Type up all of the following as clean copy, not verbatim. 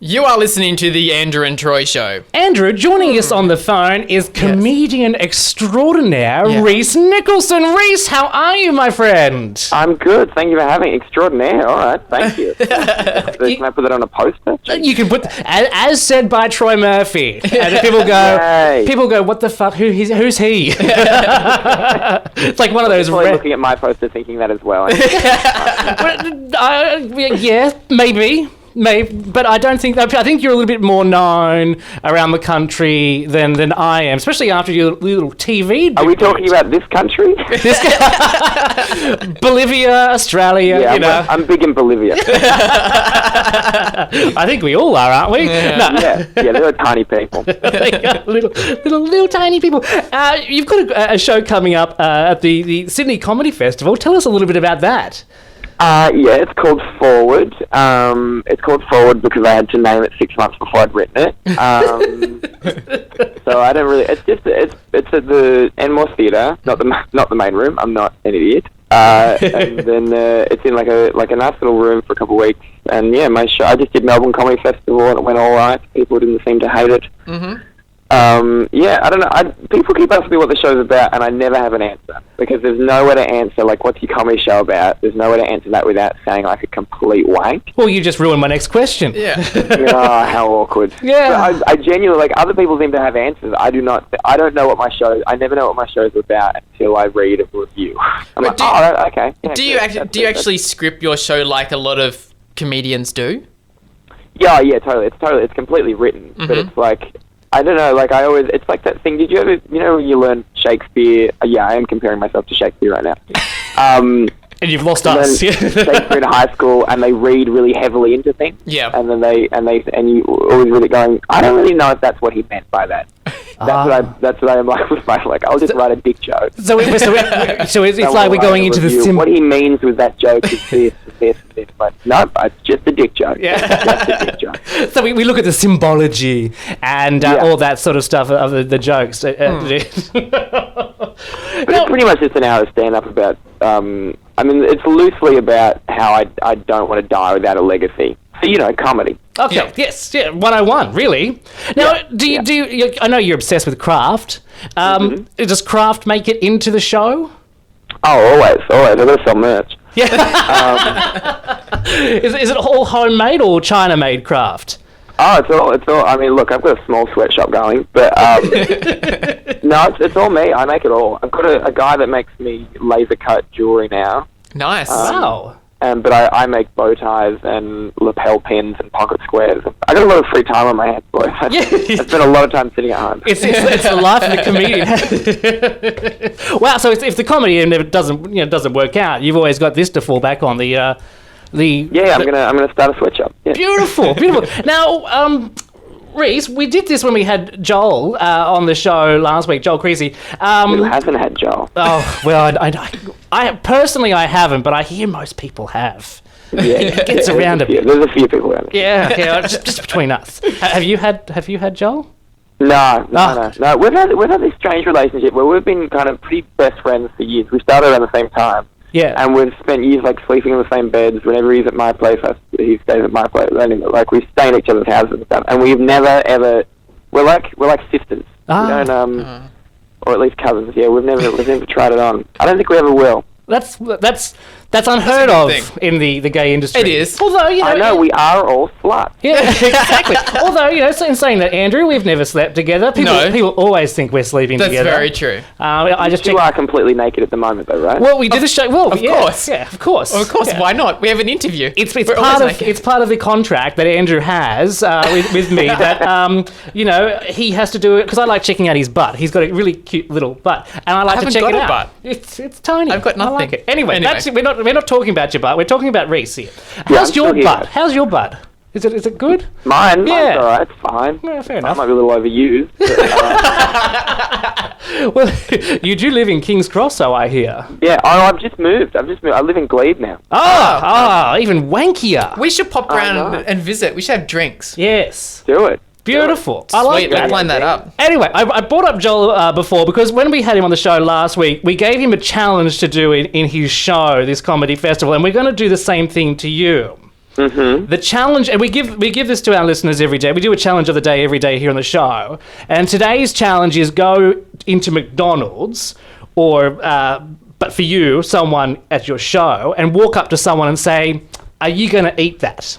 You are listening to the Andrew and Troy Show. Andrew, joining us on the phone is comedian extraordinaire Rhys Nicholson. Rhys, how are you, my friend? I'm good. Thank you for having extraordinaire. All right, thank you. Can I put that on a poster? You can put, as said by Troy Murphy. And people go, what the fuck? Who's he? It's like one of those. Probably looking at my poster, thinking that as well. Yeah, maybe. But I don't think. I think you're a little bit more known around the country than I am, especially after your little TV. Are we talking about this country? Bolivia, Australia. Yeah, I'm big in Bolivia. I think we all are, aren't we? Yeah, they're tiny people. little tiny people. You've got a show coming up at the Sydney Comedy Festival. Tell us a little bit about that. It's called Forward. It's called Forward because I had to name it 6 months before I'd written it. So I don't really. It's at the Enmore Theatre, not the main room. I'm not an idiot. And then it's in like a nice little room for a couple of weeks. And yeah, my show. I just did Melbourne Comedy Festival and it went all right. People didn't seem to hate it. Mm-hmm. I don't know. People keep asking me what the show's about, and I never have an answer because there's nowhere to answer. Like, what's your comedy show about? There's nowhere to answer that without saying like a complete wank. Well, you just ruined my next question. Yeah. Oh, how awkward. Yeah. But I genuinely like. Other people seem to have answers. I do not. I don't know what my show. I never know what my show's about until I read a review. I'm like, okay. Yeah, do you actually script your show like a lot of comedians do? Yeah, totally. It's completely written, but it's like. I don't know, like it's like that thing, did you ever, when you learn Shakespeare, I am comparing myself to Shakespeare right now. And you've lost us. Shakespeare in high school, and they read really heavily into things. Yeah. And then you always read it going, I don't really know if that's what he meant by that. That's what I'm like with my, I'll just write a dick joke. So it's like we're going into the what he means with that joke is this. But no, it's just a dick joke. Yeah. Just a dick joke. So we look at the symbology and all that sort of stuff of the jokes. But it's pretty much just an hour of stand-up about, it's loosely about how I don't want to die without a legacy. So, comedy. Okay, yes, 101, really. Now, do you, I know you're obsessed with craft. Does craft make it into the show? Oh, always. I've got to sell merch. Yeah. Is it all homemade or China-made craft? Oh, it's all. I mean, look, I've got a small sweatshop going, but no, it's all me. I make it all. I've got a guy that makes me laser cut jewelry now. Nice. Wow. But I make bow ties and lapel pins and pocket squares. I got a lot of free time on my hands, boys. I spent a lot of time sitting at home. It's the life of the comedian. Wow. So if the comedy doesn't work out, you've always got this to fall back on. I'm gonna start a sweatshop. Yeah. Beautiful. Now, Rhys, we did this when we had Joel on the show last week, Joel Creasy. Who hasn't had Joel? Oh, well, I personally I haven't, but I hear most people have. Yeah, it gets around a bit. There's a few people around it. Yeah, just between us. Have you had Joel? No. We've had this strange relationship where we've been kind of pretty best friends for years. We started around the same time. Yeah. And we've spent years sleeping in the same beds. Whenever he's at my place, he stays at my place. We stay in each other's houses and stuff. And we've never ever we're like sisters. We don't or at least cousins. Yeah, we've never tried it on. I don't think we ever will. That's unheard of in the gay industry. It is. Although, I know, we are all sluts. Yeah, exactly. Although, in saying that, Andrew, we've never slept together. People always think we're sleeping together. That's very true. You are completely naked at the moment, though, right? Well, we did a show. Well, of course. Yeah, of course. Of course, yeah. Why not? We have an interview. It's part of the contract that Andrew has with me that, he has to do it, because I like checking out his butt. He's got a really cute little butt, and I like to check it out. Butt. It's tiny. I've got nothing. I like it. Anyway. We're not talking about your butt. We're talking about Rhys here. How's your butt? How's your butt? Is it good? Mine's all right. It's fine. Yeah, fair enough. I might be a little overused. But, well, you do live in King's Cross, so I hear. Yeah. Oh, I've just moved. I live in Glebe now. Even wankier. We should pop around and visit. We should have drinks. Yes. Do it. Beautiful. I like that. Let's line that up. Anyway, I brought up Joel before because when we had him on the show last week, we gave him a challenge to do in his show, this comedy festival, and we're going to do the same thing to you. The challenge, and we give this to our listeners every day. We do a challenge of the day every day here on the show. And today's challenge is go into McDonald's or, but for you, someone at your show, and walk up to someone and say, "Are you going to eat that?"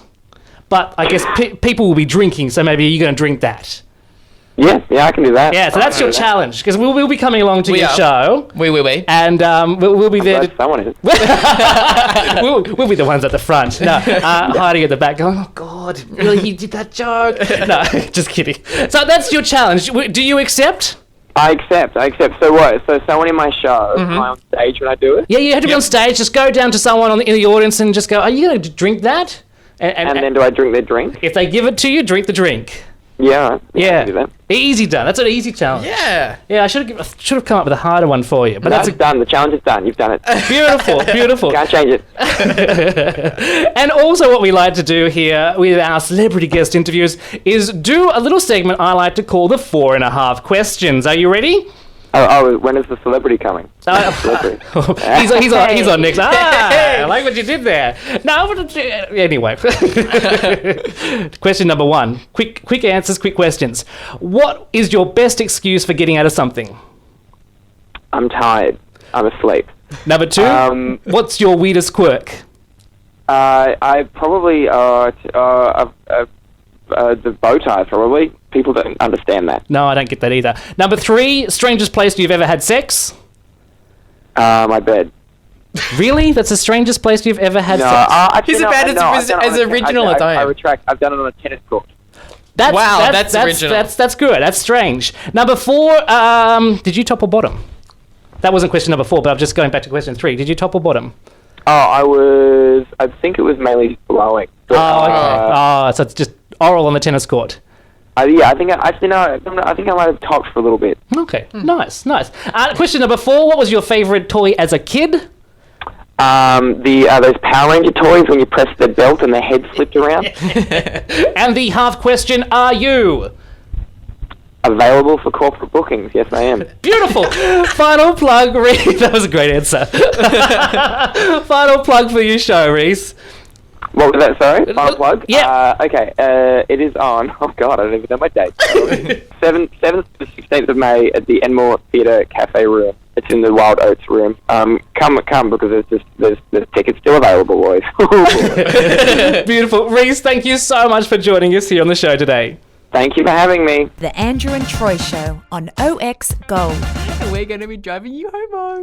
But I guess people will be drinking, so maybe you're going to drink that. Yeah, I can do that. Yeah, so that's your challenge, because we'll be coming along to your show. We will be. And we'll be there. Someone is. We'll be the ones at the front. No, hiding at the back going, "Oh, God, really, he did that joke?" No, just kidding. So that's your challenge. Do you accept? I accept. So what? So someone in my show, am I on stage when I do it? Yeah, you have to be on stage. Just go down to someone in the audience and just go, "Are you going to drink that?" And then do I drink their drink? If they give it to you, drink the drink. Yeah. I can do that. Easy done. That's an easy challenge. Yeah. Yeah, I should have come up with a harder one for you. But that's done. The challenge is done. You've done it. Beautiful. Can't change it. And also what we like to do here with our celebrity guest interviews is do a little segment I like to call the 4.5 questions. Are you ready? Oh, when is the celebrity coming? Celebrity. he's on next. I like what you did there. No, anyway. Question number 1. Quick answers, quick questions. What is your best excuse for getting out of something? I'm tired. I'm asleep. Number 2. What's your weirdest quirk? I probably the bow tie, probably. People don't understand that. No, I don't get that either. Number 3, strangest place you've ever had sex? My bed. Really? That's the strangest place you've ever had sex? He's about as original as I am. I retract. I've done it on a tennis court. That's original. That's good. That's strange. Number 4, did you top or bottom? That wasn't question number 4, but I'm just going back to question 3. Did you top or bottom? I think it was mainly blowing. But, okay. So it's just oral on the tennis court. Yeah, I think I might have talked for a little bit. Okay, nice. Question number 4, what was your favourite toy as a kid? Those Power Ranger toys when you press the belt and the head slipped around. And the half question, are you available for corporate bookings? Yes, I am. Beautiful. Final plug, Rhys. That was a great answer. Final plug for your show, Rhys. What was that, sorry? Final plug? Yeah. Okay, it is on, oh God, I don't even know my date. 7th to 16th of May at the Enmore Theatre Cafe Room. It's in the Wild Oats Room. Come because there's tickets still available, boys. Beautiful. Rhys, thank you so much for joining us here on the show today. Thank you for having me. The Andrew and Troy Show on OX Gold. We're going to be driving you home.